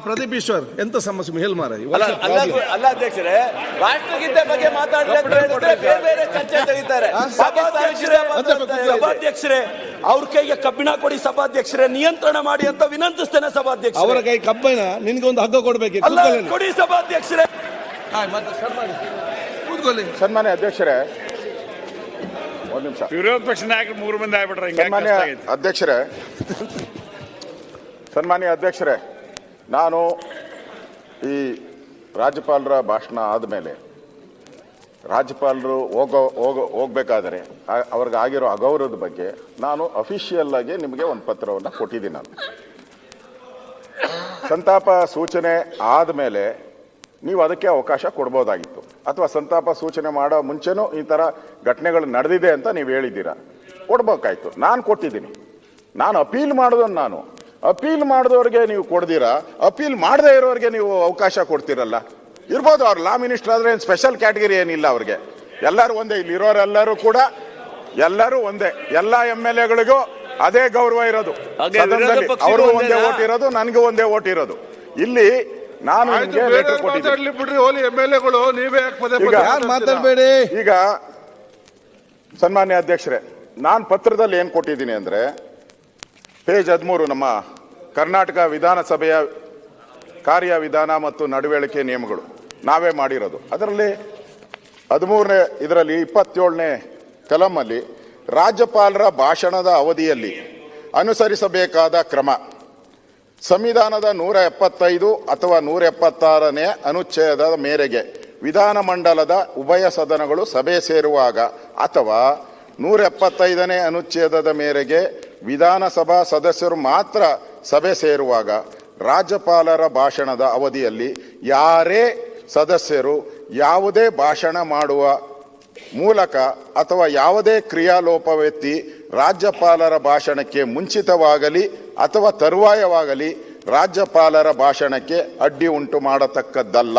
ಪ್ರದೀಪ್ ಈಶ್ವರ್ ಎಂತ ಸಮಸ್ಯೆ ಹೇಳಿ ಮಾರ. ಅಲ್ಲ ಅಧ್ಯಕ್ಷರೇ, ರಾಷ್ಟ್ರಗೀತೆ ಬಗ್ಗೆ ಮಾತಾಡಿದ್ರೆ ಬೇರೆ ಚರ್ಚೆ ತೆಗಿತಾರೆ. ಸಭಾಧ್ಯಕ್ಷರೇ, ಅವ್ರ ಕೈಗೆ ಕಬ್ಬಿಣ ಕೊಡಿ ಸಭಾಧ್ಯಕ್ಷರೇ, ನಿಯಂತ್ರಣ ಮಾಡಿ ಅಂತ ವಿನಂತಿಸ್ತೇನೆ ಸಭಾಧ್ಯಕ್ಷ. ಅವರ ಕೈ ಕಬ್ಬಿಣ, ನಿನ್ಗೆ ಒಂದು ಹಗ್ಗ ಕೊಡ್ಬೇಕು. ಕೊಡಿ ಸಭಾಧ್ಯಕ್ಷರೇ. ಸನ್ಮಾನ್ಯ ಅಧ್ಯಕ್ಷರೇ, ಒಂದು ನಿಮಿಷ. ವಿರೋಧ ಪಕ್ಷ ನಾಯಕರು 3 ಮಂದಿ ಆಗ್ಬಿಟ್ರೆ ಸನ್ಮಾನ್ಯ ಅಧ್ಯಕ್ಷರೇ, ನಾನು ಈ ರಾಜ್ಯಪಾಲರ ಭಾಷಣ ಆದಮೇಲೆ ರಾಜ್ಯಪಾಲರು ಹೋಗ್ಬೇಕಾದರೆ ಅವ್ರಿಗೆ ಆಗಿರೋ ಅಗೌರವದ ಬಗ್ಗೆ ನಾನು ಅಫಿಷಿಯಲ್ ಆಗಿ ನಿಮಗೆ ಒಂದು ಪತ್ರವನ್ನು ಕೊಟ್ಟಿದ್ದೀನಿ. ನಾನು ಸಂತಾಪ ಸೂಚನೆ ಆದಮೇಲೆ ನೀವು ಅದಕ್ಕೆ ಅವಕಾಶ ಕೊಡ್ಬೋದಾಗಿತ್ತು, ಅಥವಾ ಸಂತಾಪ ಸೂಚನೆ ಮಾಡೋ ಮುಂಚೆನೂ ಈ ಥರ ಘಟನೆಗಳು ನಡೆದಿದೆ ಅಂತ ನೀವು ಹೇಳಿದ್ದೀರಾ, ಕೊಡ್ಬೇಕಾಯ್ತು. ನಾನು ಕೊಟ್ಟಿದ್ದೀನಿ. ನಾನು ಅಪೀಲ್ ಮಾಡೋದನ್ನು ನಾನು ಅಪೀಲ್ ಮಾಡಿದವ್ರಿಗೆ ನೀವು ಕೊಡ್ದಿರಾ, ಅಪೀಲ್ ಮಾಡದೇ ಇರೋರಿಗೆ ನೀವು ಅವಕಾಶ ಕೊಡ್ತೀರಲ್ಲ. ಇರ್ಬೋದು, ಅವ್ರು ಲಾ ಮಿನಿಸ್ಟರ್ ಆದ್ರೆ ಏನು ಸ್ಪೆಷಲ್ ಕ್ಯಾಟಗರಿ ಏನಿಲ್ಲ ಅವ್ರಿಗೆ. ಎಲ್ಲರೂ ಒಂದೇ, ಇಲ್ಲಿರೋರೆಲ್ಲರೂ ಕೂಡ ಎಲ್ಲರೂ ಒಂದೇ. ಎಲ್ಲ MLAಗಳಿಗೂ ಅದೇ ಗೌರವ ಇರೋದು ಸದನದಲ್ಲಿ. ಅವ್ರಿಗೂ ಒಂದೇ ಓಟ್ ಇರೋದು, ನನಗೂ ಒಂದೇ ಓಟ್ ಇರೋದು. ಇಲ್ಲಿ ನಾನು ಮಾತಾಡಬೇಡಿ. ಈಗ ಸನ್ಮಾನ್ಯ ಅಧ್ಯಕ್ಷರೇ, ನಾನು ಪತ್ರದಲ್ಲಿ ಏನ್ ಕೊಟ್ಟಿದ್ದೀನಿ ಅಂದ್ರೆ ಪೇಜ್ 13 ನಮ್ಮ ಕರ್ನಾಟಕ ವಿಧಾನಸಭೆಯ ಕಾರ್ಯವಿಧಾನ ಮತ್ತು ನಡವಳಿಕೆ ನಿಯಮಗಳು ನಾವೇ ಮಾಡಿರೋದು. ಅದರಲ್ಲಿ 13ನೇ ಇದರಲ್ಲಿ 27ನೇ ಕಲಮಲ್ಲಿ ರಾಜ್ಯಪಾಲರ ಭಾಷಣದ ಅವಧಿಯಲ್ಲಿ ಅನುಸರಿಸಬೇಕಾದ ಕ್ರಮ, ಸಂವಿಧಾನದ 175 ಅಥವಾ 176ನೇ ಅನುಚ್ಛೇದದ ಮೇರೆಗೆ ವಿಧಾನಮಂಡಲದ ಉಭಯ ಸದನಗಳು ಸಭೆ ಸೇರುವಾಗ ಅಥವಾ 175ನೇ ಅನುಚ್ಛೇದದ ಮೇರೆಗೆ ವಿಧಾನಸಭಾ ಸದಸ್ಯರು ಮಾತ್ರ ಸಭೆ ಸೇರುವಾಗ ರಾಜ್ಯಪಾಲರ ಭಾಷಣದ ಅವಧಿಯಲ್ಲಿ ಯಾರೇ ಸದಸ್ಯರು ಯಾವುದೇ ಭಾಷಣ ಮಾಡುವ ಮೂಲಕ ಅಥವಾ ಯಾವುದೇ ಕ್ರಿಯಾಲೋಪವೆತ್ತಿ ರಾಜ್ಯಪಾಲರ ಭಾಷಣಕ್ಕೆ ಮುಂಚಿತವಾಗಲಿ ಅಥವಾ ತರುವಾಯವಾಗಲಿ ರಾಜ್ಯಪಾಲರ ಭಾಷಣಕ್ಕೆ ಅಡ್ಡಿ ಉಂಟು ಮಾಡತಕ್ಕದ್ದಲ್ಲ.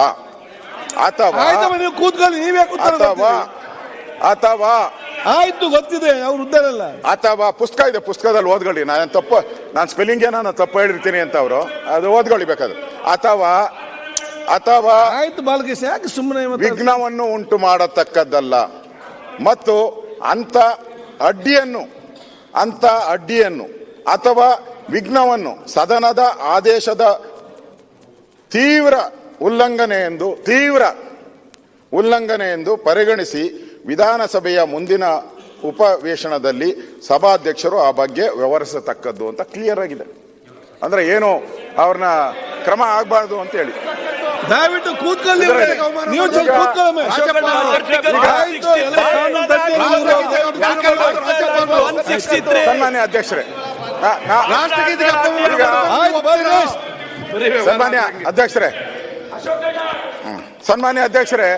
ಅಥವಾ ಅಥವಾ ಆಯ್ತು, ಗೊತ್ತಿದೆ, ಅವ್ರು ಉದ್ದಾರಲ್ಲ. ಅಥವಾ ಪುಸ್ತಕ ಇದೆ, ಪುಸ್ತಕದಲ್ಲಿ ಓದ್ಕೊಳ್ಳಿ. ನಾನು ಸ್ಪೆಲ್ಲಿಂಗ್ ನಾನು ತಪ್ಪು ಹೇಳಿರ್ತೀನಿ ಅಂತ ಅವರು ಅದು ಓದ್ಕೊಳ್ಳಿ ಬೇಕಾದ್ರೆ. ಅಥವಾ ಅಥವಾ ಆಯ್ತು ಬಾಲಕೃಷ್ಣ, ಯಾಕೆ ಸುಮ್ಮನೆ ವಿಘ್ನವನ್ನು ಉಂಟು ಮಾಡತಕ್ಕದ್ದಲ್ಲ. ಮತ್ತು ಅಂತ ಅಡ್ಡಿಯನ್ನು ಅಥವಾ ವಿಘ್ನವನ್ನು ಸದನದ ಆದೇಶದ ತೀವ್ರ ಉಲ್ಲಂಘನೆ ಎಂದು ಪರಿಗಣಿಸಿ ವಿಧಾನಸಭೆಯ ಮುಂದಿನ ಉಪವೇಶನದಲ್ಲಿ ಸಭಾಧ್ಯಕ್ಷರು ಆ ಬಗ್ಗೆ ವ್ಯವಹರಿಸತಕ್ಕದ್ದು ಅಂತ ಕ್ಲಿಯರ್ ಆಗಿದೆ. ಅಂದ್ರೆ ಏನು ಅವ್ರನ್ನ ಕ್ರಮ ಆಗಬಾರ್ದು ಅಂತ ಹೇಳಿ. ದಯವಿಟ್ಟು ಕೂತ್ಕೊಳ್ಳಿ. ಸನ್ಮಾನ್ಯ ಅಧ್ಯಕ್ಷರೇ, ಸನ್ಮಾನ್ಯ ಅಧ್ಯಕ್ಷರೇ,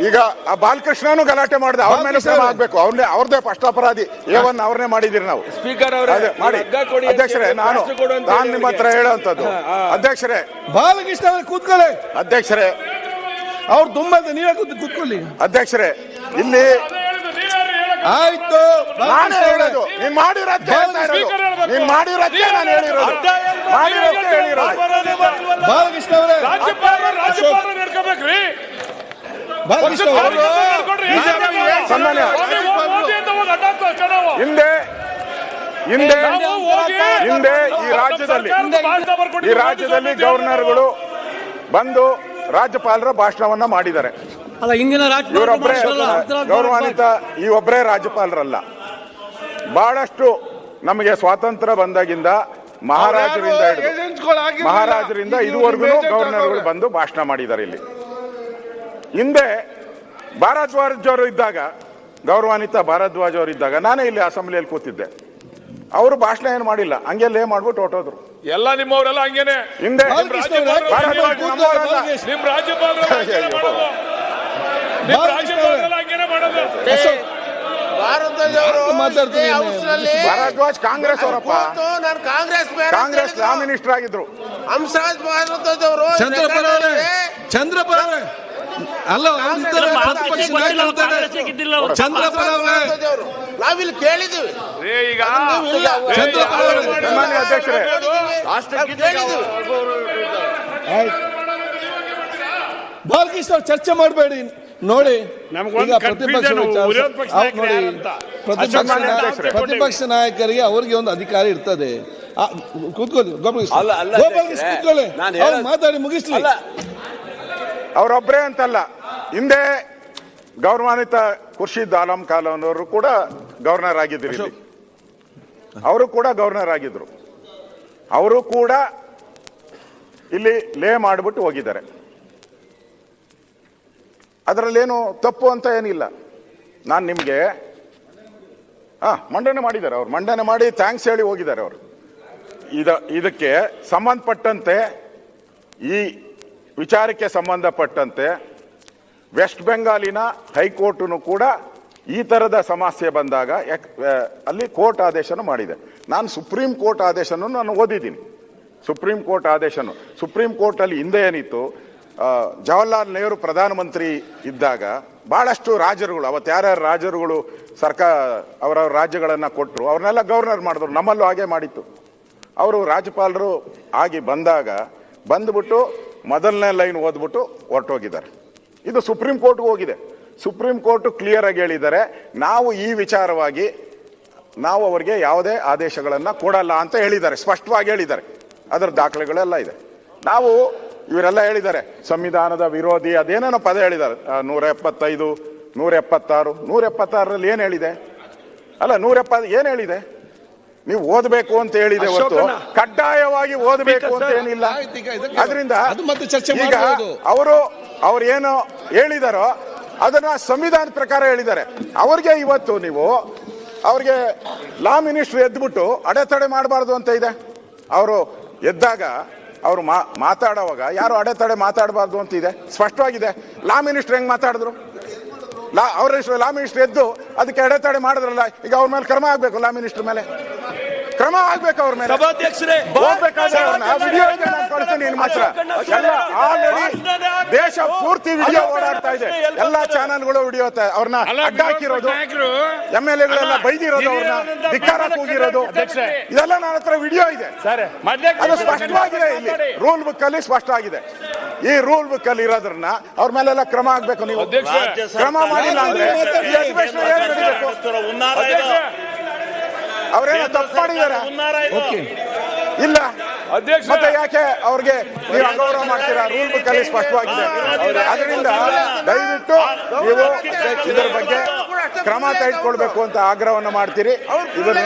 ಈಗ ಆ ಬಾಲಕೃಷ್ಣನು ಗಲಾಟೆ ಮಾಡಿದೆ, ಅವ್ರ ಮೇಲೆ ಕ್ರಮ ಆಗ್ಬೇಕು. ಅವ್ರದೇ ಫಸ್ಟ್ ಅಪರಾಧಿ. ಅವ್ರನ್ನೇ ಮಾಡಿದಿರಿ ನಾವು. ಸ್ಪೀಕರ್ ಮಾಡಿ ಅಧ್ಯಕ್ಷರೇ. ನಾನು ನಿಮ್ಮ ಹತ್ರ ಹೇಳುವಂತದ್ದು ಅಧ್ಯಕ್ಷರೇ, ಬಾಲಕೃಷ್ಣ ಅವ್ರೆ ಕೂತ್ಕೊಳ್ಳಿ. ಅಧ್ಯಕ್ಷರೇ, ಅವ್ರು ತುಂಬಾ ನೀವೇ ಕೂತ್ಕೊಳ್ಳಿ. ಅಧ್ಯಕ್ಷರೇ, ಇಲ್ಲಿ ಆಯ್ತು, ನಾನು ಹೇಳೋದು ನೀನ್ ಮಾಡಿರತ್ತೆ ನಾನು ಹೇಳಿರೋದು. ಬಾಲಕೃಷ್ಣ ಅವರೇ, ಸನ್ಮಾನ್ಯ ಹಿಂದೆ ಈ ರಾಜ್ಯದಲ್ಲಿ ಗವರ್ನರ್ಗಳು ಬಂದು ರಾಜ್ಯಪಾಲರ ಭಾಷಣವನ್ನ ಮಾಡಿದ್ದಾರೆ. ಇವರೊಬ್ಬರೇ ಗೌರವಾನ್ವಿತ, ಈ ಒಬ್ಬರೇ ರಾಜ್ಯಪಾಲರಲ್ಲ. ಬಹಳಷ್ಟು ನಮಗೆ ಸ್ವಾತಂತ್ರ್ಯ ಬಂದಾಗಿಂದ ಮಹಾರಾಜರಿಂದ ಇದುವರೆಗೂ ಗವರ್ನರ್ಗಳು ಬಂದು ಭಾಷಣ ಮಾಡಿದ್ದಾರೆ. ಇಲ್ಲಿ ಹಿಂದೆ ಭಾರದ್ವಾಜ್ ಅವರು ಇದ್ದಾಗ, ಗೌರವಾನ್ವಿತ ಭಾರದ್ವಾಜ್ ಅವರು ಇದ್ದಾಗ ನಾನೇ ಇಲ್ಲಿ ಅಸೆಂಬ್ಲಿಯಲ್ಲಿ ಕೂತಿದ್ದೆ. ಅವರು ಭಾಷಣ ಏನು ಮಾಡಿಲ್ಲ, ಹಂಗೆಲ್ಲೇ ಮಾಡ್ಬಿಟ್ಟು ಹೊರಟೋದ್ರು. ಎಲ್ಲ ನಿಮ್ಮವರೆಲ್ಲ ಹಂಗೇನೆ. ಹಿಂದೆ ಭಾರದ್ವಾಜ್ ಕಾಂಗ್ರೆಸ್ ಅವರಪ್ಪ, ಕಾಂಗ್ರೆಸ್ ಲಾ ಮಿನಿಸ್ಟರ್ ಆಗಿದ್ರು. ಚಂದ್ರಪ್ಪ ಅಲ್ಲ, ನಾವಿಲ್ಲಿ ಕೇಳಿದ್ದೀವಿ. ಅಧ್ಯಕ್ಷರೇ, ಬಾಲಕೃಷ್ಣ ಅವ್ರು ಚರ್ಚೆ ಮಾಡಬೇಡಿ ನೋಡಿ. ನಮ್ಗೊಂದು ಈಗ confusion, ವಿರೋಧ ಪಕ್ಷ ನಾಯಕರು ಯಾರು ಅಂತ. ಪ್ರತಿಪಕ್ಷ ನಾಯಕರಿಗೆ ಅವ್ರಿಗೆ ಒಂದು ಅಧಿಕಾರ ಇರ್ತದೆ. ಕೂತ್ಕೊಳ್ಳಿ ಗೋಪಾಲಕೃಷ್ಣ, ಅಲ್ಲ, ಅಲ್ಲ ಗೋಪಾಲಕೃಷ್ಣ ಕೂತ್ಕೊಳ್ಳಿ, ನಾನು ಅವ್ರು ಮಾತಾಡಿ ಮುಗಿಸ್ಲಿ. ಅಲ್ಲ, ಅವರೊಬ್ಬರೇ ಅಂತಲ್ಲ, ಹಿಂದೆ ಗೌರವಾನ್ವಿತ ಖುರ್ಷಿದ್ ಆಲಂ ಖಾನ್ ಅವರು ಕೂಡ ಗವರ್ನರ್ ಆಗಿದ್ರು ಇಲ್ಲಿ. ಅವರು ಕೂಡ ಗವರ್ನರ್ ಆಗಿದ್ರು. ಅವರು ಕೂಡ ಇಲ್ಲಿ ಲೇ ಮಾಡಿಬಿಟ್ಟು ಹೋಗಿದ್ದಾರೆ. ಅದರಲ್ಲೇನು ತಪ್ಪು ಅಂತ ಏನಿಲ್ಲ. ನಾನು ನಿಮಗೆ ಮಂಡನೆ ಮಾಡಿದ್ದಾರೆ. ಅವ್ರು ಮಂಡನೆ ಮಾಡಿ ಥ್ಯಾಂಕ್ಸ್ ಹೇಳಿ ಹೋಗಿದ್ದಾರೆ. ಅವರು ಇದಕ್ಕೆ ಸಂಬಂಧಪಟ್ಟಂತೆ, ಈ ವಿಚಾರಕ್ಕೆ ಸಂಬಂಧಪಟ್ಟಂತೆ ವೆಸ್ಟ್ ಬೆಂಗಾಲಿನ ಹೈಕೋರ್ಟನು ಕೂಡ ಈ ತರದ ಸಮಸ್ಯೆ ಬಂದಾಗ ಅಲ್ಲಿ ಕೋರ್ಟ್ ಆದೇಶನ ಮಾಡಿದೆ. ನಾನು ಸುಪ್ರೀಂ ಕೋರ್ಟ್ ಆದೇಶನ ನಾನು ಓದಿದ್ದೀನಿ. ಸುಪ್ರೀಂ ಕೋರ್ಟ್ ಆದೇಶನು, ಸುಪ್ರೀಂ ಕೋರ್ಟ್ ಅಲ್ಲಿ ಹಿಂದೆ ಏನಿತ್ತು, ಜವಾಹರ್ಲಾಲ್ ನೆಹರು ಪ್ರಧಾನಮಂತ್ರಿ ಇದ್ದಾಗ ಬಹಳಷ್ಟು ರಾಜರುಗಳು, ಅವತ್ತು ಯಾರ್ಯಾರು ರಾಜರುಗಳು ಅವರವ್ರ ರಾಜ್ಯಗಳನ್ನ ಕೊಟ್ಟರು, ಅವ್ರನ್ನೆಲ್ಲ ಗವರ್ನರ್ ಮಾಡಿದ್ರು. ನಮ್ಮಲ್ಲೂ ಹಾಗೆ ಮಾಡಿತ್ತು. ಅವರು ರಾಜ್ಯಪಾಲರು ಆಗಿ ಬಂದ್ಬಿಟ್ಟು ಮೊದಲನೇ ಲೈನ್ ಓದ್ಬಿಟ್ಟು ಹೊರಟೋಗಿದ್ದಾರೆ. ಇದು ಸುಪ್ರೀಂ ಕೋರ್ಟ್ಗೂ ಹೋಗಿದೆ. ಸುಪ್ರೀಂ ಕೋರ್ಟ್ ಕ್ಲಿಯರ್ ಆಗಿ ಹೇಳಿದ್ದಾರೆ, ನಾವು ಈ ವಿಚಾರವಾಗಿ ನಾವು ಅವರಿಗೆ ಯಾವುದೇ ಆದೇಶಗಳನ್ನ ಕೊಡಲ್ಲ ಅಂತ ಹೇಳಿದ್ದಾರೆ, ಸ್ಪಷ್ಟವಾಗಿ ಹೇಳಿದ್ದಾರೆ. ಅದರ ದಾಖಲೆಗಳೆಲ್ಲ ಇದೆ. ನಾವು ಇವರೆಲ್ಲ ಹೇಳಿದ್ದಾರೆ ಸಂವಿಧಾನದ ವಿರೋಧಿ, ಅದೇನೇನೋ ಪದ ಹೇಳಿದ್ದಾರೆ. 175, 176, 176ರಲ್ಲಿ ಏನ್ ಹೇಳಿದೆ? ಅಲ್ಲ, 170 ಏನ್ ಹೇಳಿದೆ? ನೀವು ಓದಬೇಕು ಅಂತ ಹೇಳಿದೆ ಹೊರತು ಕಡ್ಡಾಯವಾಗಿ ಓದಬೇಕು ಅಂತ ಏನಿಲ್ಲ. ಅದರಿಂದ ಈಗ ಅವ್ರು ಏನು ಹೇಳಿದಾರೋ ಅದನ್ನ ಸಂವಿಧಾನ ಪ್ರಕಾರ ಹೇಳಿದ್ದಾರೆ. ಅವ್ರಿಗೆ ಇವತ್ತು ನೀವು ಅವ್ರಿಗೆ ಲಾ ಮಿನಿಸ್ಟರ್ ಎದ್ಬಿಟ್ಟು ಅಡೆತಡೆ ಮಾಡಬಾರ್ದು ಅಂತ ಇದೆ. ಅವರು ಎದ್ದಾಗ ಅವರು ಮಾತಾಡುವಾಗ ಯಾರು ಅಡೆತಡೆ ಮಾತಾಡಬಾರ್ದು ಅಂತ ಇದೆ, ಸ್ಪಷ್ಟವಾಗಿದೆ. ಲಾ ಮಿನಿಸ್ಟರ್ ಹೆಂಗ್ ಮಾತಾಡಿದ್ರು? ಲಾ ಮಿನಿಸ್ಟರ್ ಎದ್ದು ಅದಕ್ಕೆ ಅಡೆತಡೆ ಮಾಡಿದ್ರಲ್ಲ, ಈಗ ಅವ್ರ ಮೇಲೆ ಕ್ರಮ ಆಗ್ಬೇಕು. ಲಾ ಮಿನಿಸ್ಟರ್ ಮೇಲೆ ಕ್ರಮ ಆಗ್ಬೇಕು. ಅವ್ರ ಮೇಲೆ ಸಭಾಧ್ಯಕ್ಷರೇ, ವಿಡಿಯೋ ಇದೆ, ನಾನು ಕಳಿಸ್ತೀನಿ ನಿಮ್ಮ ಹತ್ರ. ಎಲ್ಲ ಆಲ್ರೆಡಿ ದೇಶ ಪೂರ್ತಿ ವಿಡಿಯೋ ಓಡಾಡ್ತಾ ಇದೆ. ಎಲ್ಲಾ ಚಾನಲ್ಗಳು ವಿಡಿಯೋ ಅವ್ರನ್ನ ಅಡ್ಡ ಹಾಕಿರೋದು, MLA ಬೈದಿರೋದು, ಅವ್ರನ್ನ ಧಿಕ್ಕಾರ ಕೂಗಿರೋದು, ಇದೆಲ್ಲ ನನ್ನ ಹತ್ರ ವಿಡಿಯೋ ಇದೆ. ಅದು ಸ್ಪಷ್ಟವಾಗಿದೆ. ಇಲ್ಲಿ ರೂಲ್ ಬುಕ್ ಅಲ್ಲಿ ಸ್ಪಷ್ಟ ಆಗಿದೆ. ಈ ರೂಲ್ ಬುಕ್ ಅಲ್ಲಿ ಇರೋದ್ರನ್ನ ಅವ್ರ ಮೇಲೆಲ್ಲ ಕ್ರಮ ಆಗ್ಬೇಕು. ನೀವು ಕ್ರಮ ಮಾಡಿಲ್ಲ ಅಂದ್ರೆ ಈ ಅಧಿವೇಶನ ಏನ್ ನಡೀಬೇಕು? ಅವರೇನೋ ತಪ್ಪು ಮಾಡಿದ್ದಾರೆ ಇಲ್ಲ, ಮತ್ತೆ ಯಾಕೆ ಅವ್ರಿಗೆ ನೀವು ಅಗೌರವ ಮಾಡ್ತೀರಾ? ರೂಲ್ ಬುಕ್ ಅಲ್ಲಿ ಸ್ಪಷ್ಟವಾಗಿದೆ. ಅದರಿಂದ ದಯವಿಟ್ಟು ನೀವು ಇದರ ಬಗ್ಗೆ ಕ್ರಮ ತೆಗೆದುಕೊಳ್ಬೇಕು ಅಂತ ಆಗ್ರಹವನ್ನ ಮಾಡ್ತೀರಿ. ಇದನ್ನ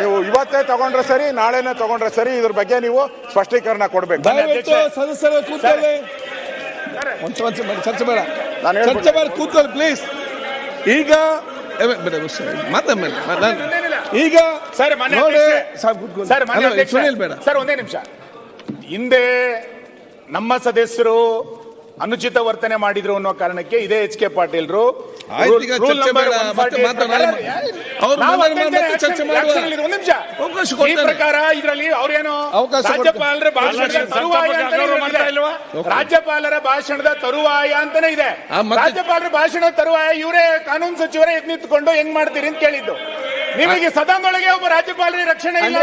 ನೀವು ಇವತ್ತೇ ತಗೊಂಡ್ರೆ ಸರಿ, ನಾಳೆನೇ ತಗೊಂಡ್ರೆ ಸರಿ, ಇದ್ರ ಬಗ್ಗೆ ನೀವು ಸ್ಪಷ್ಟೀಕರಣ ಕೊಡ್ಬೇಕು. ಸದಸ್ಯರು ಕೂತ್ಕೊಳ್ಳಿ, ಚರ್ಚೆ ಬೇಡ, ಚರ್ಚೆ ಬೇಡ, ಕೂತ್ಕೊಳ್ಳಿ ಪ್ಲೀಸ್. ಈಗ ಈಗ ಸರ್ ಒಂದೇ ನಿಮಿಷ. ಹಿಂದೆ ನಮ್ಮ ಸದಸ್ಯರು ಅನುಚಿತ ವರ್ತನೆ ಮಾಡಿದ್ರು ಅನ್ನೋ ಕಾರಣಕ್ಕೆ ಇದೇ HK ಪಾಟೀಲ್ರು ಈ ಪ್ರಕಾರ ಇದರಲ್ಲಿ ಅವ್ರೇನು ರಾಜ್ಯಪಾಲರ ಭಾಷಣದ ತರುವಾಯ ಅಂತಾನೆ ಇದೆ. ರಾಜ್ಯಪಾಲರ ಭಾಷಣದ ತರುವಾಯ ಇವರೇ ಕಾನೂನು ಸಚಿವರೇ ನಿಂತ್ಕೊಂಡು ಹೆಂಗ್ ಮಾಡ್ತೀರಿ ಅಂತ ಕೇಳಿದ್ದು. ನಿಮಗೆ ಸದನದೊಳಗೆ ಒಬ್ಬ ರಾಜ್ಯಪಾಲರ ರಕ್ಷಣೆ ಇಲ್ಲ,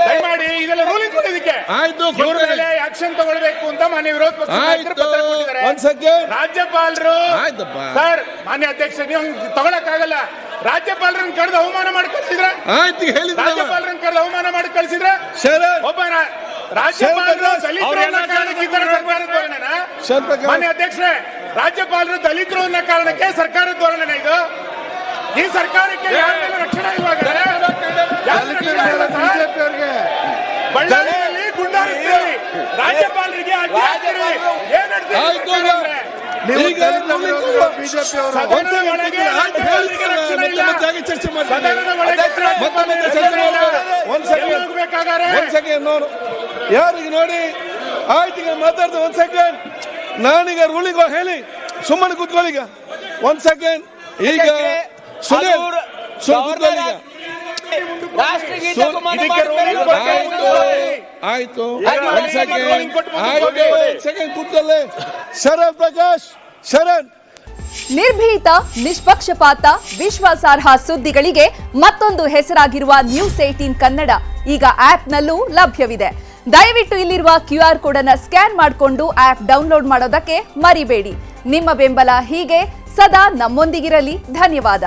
ದಯಮಾಡಿ ಇದೆಲ್ಲ ರೂಲಿಂಗ್ ಕೊಡೋದಕ್ಕೆ ಇವ್ರ ಮೇಲೆ ಆಕ್ಷನ್ ತಗೊಳ್ಬೇಕು ಅಂತ ಮಾನ್ಯ ವಿರೋಧ ಪಕ್ಷ ನಾಯಕರು ಪತ್ರ ಕೊಟ್ಟಿದ್ದಾರೆ. ರಾಜ್ಯಪಾಲರು ಸರ್, ಮಾನ್ಯ ಅಧ್ಯಕ್ಷ, ನೀವು ತಗೊಳಕ್ಕಾಗಲ್ಲ. ರಾಜ್ಯಪಾಲರನ್ನ ಕರೆದು ಅವಮಾನ ಮಾಡಿ ಕಳಿಸಿದ್ರ, ರಾಜ್ಯಪಾಲರನ್ನ ಕರೆದು ಅವಮಾನ ಮಾಡಿ ಕಳಿಸಿದ್ರ ಒಬ್ಬ ರಾಜ್ಯಪಾಲರು ದಲಿತರು ಅನ್ನೋ ಕಾರಣಕ್ಕೆ ಸರ್ಕಾರದ ಧೋರಣೆನ? ಮಾನ್ಯ ಅಧ್ಯಕ್ಷರೇ, ರಾಜ್ಯಪಾಲರು ದಲಿತರು ಅನ್ನೋ ಕಾರಣಕ್ಕೆ ಸರ್ಕಾರದ ಧೋರಣೆನ ಇದು? ಈ ಸರ್ಕಾರಕ್ಕೆ ಯಾರ ಮೇಲೆ ರಕ್ಷಣೆ ಇವಾಗ? ಬಳ್ಳಾರಿಯಲ್ಲಿ ಗುಂಡಾರಿಸ್ತೀರಿ, ರಾಜ್ಯಪಾಲರಿಗೆ ಅಡ್ಡಿ ಹಾಕ್ತೀರಿ. ಯಾರಿಗೆ ನೋಡಿ ಆಯ್ತು, ಈಗ ಮಾತಾಡ್ತಾರೆ. 1 ಸೆಕೆಂಡ್, ನಾನೀಗ ರೂಲಿಂಗ್ ಹೇಳಿ ಸುಮ್ಮನೆ ಕೂತ್ಕೊಳ್ಳಿ. ಈಗ 1 ಸೆಕೆಂಡ್, ಈಗ ಆಯ್ತು, ಕೂತ್ಕೊಳ್ಳಿ. ಶರಣ್ ಪ್ರಕಾಶ್, ಶರಣ್. ನಿರ್ಭೀತ, ನಿಷ್ಪಕ್ಷಪಾತ, ವಿಶ್ವಾಸಾರ್ಹ ಸುದ್ದಿಗಳಿಗೆ ಮತ್ತೊಂದು ಹೆಸರಾಗಿರುವ ನ್ಯೂಸ್ 18 ಕನ್ನಡ ಈಗ ಆಪ್ನಲ್ಲೂ ಲಭ್ಯವಿದೆ. ದಯವಿಟ್ಟು ಇಲ್ಲಿರುವ QR ಕೋಡ್ ಅನ್ನು ಸ್ಕ್ಯಾನ್ ಮಾಡಿಕೊಂಡು ಆಪ್ ಡೌನ್ಲೋಡ್ ಮಾಡೋದಕ್ಕೆ ಮರಿಬೇಡಿ. ನಿಮ್ಮ ಬೆಂಬಲ ಹೀಗೆ ಸದಾ ನಮ್ಮೊಂದಿಗಿರಲಿ. ಧನ್ಯವಾದ.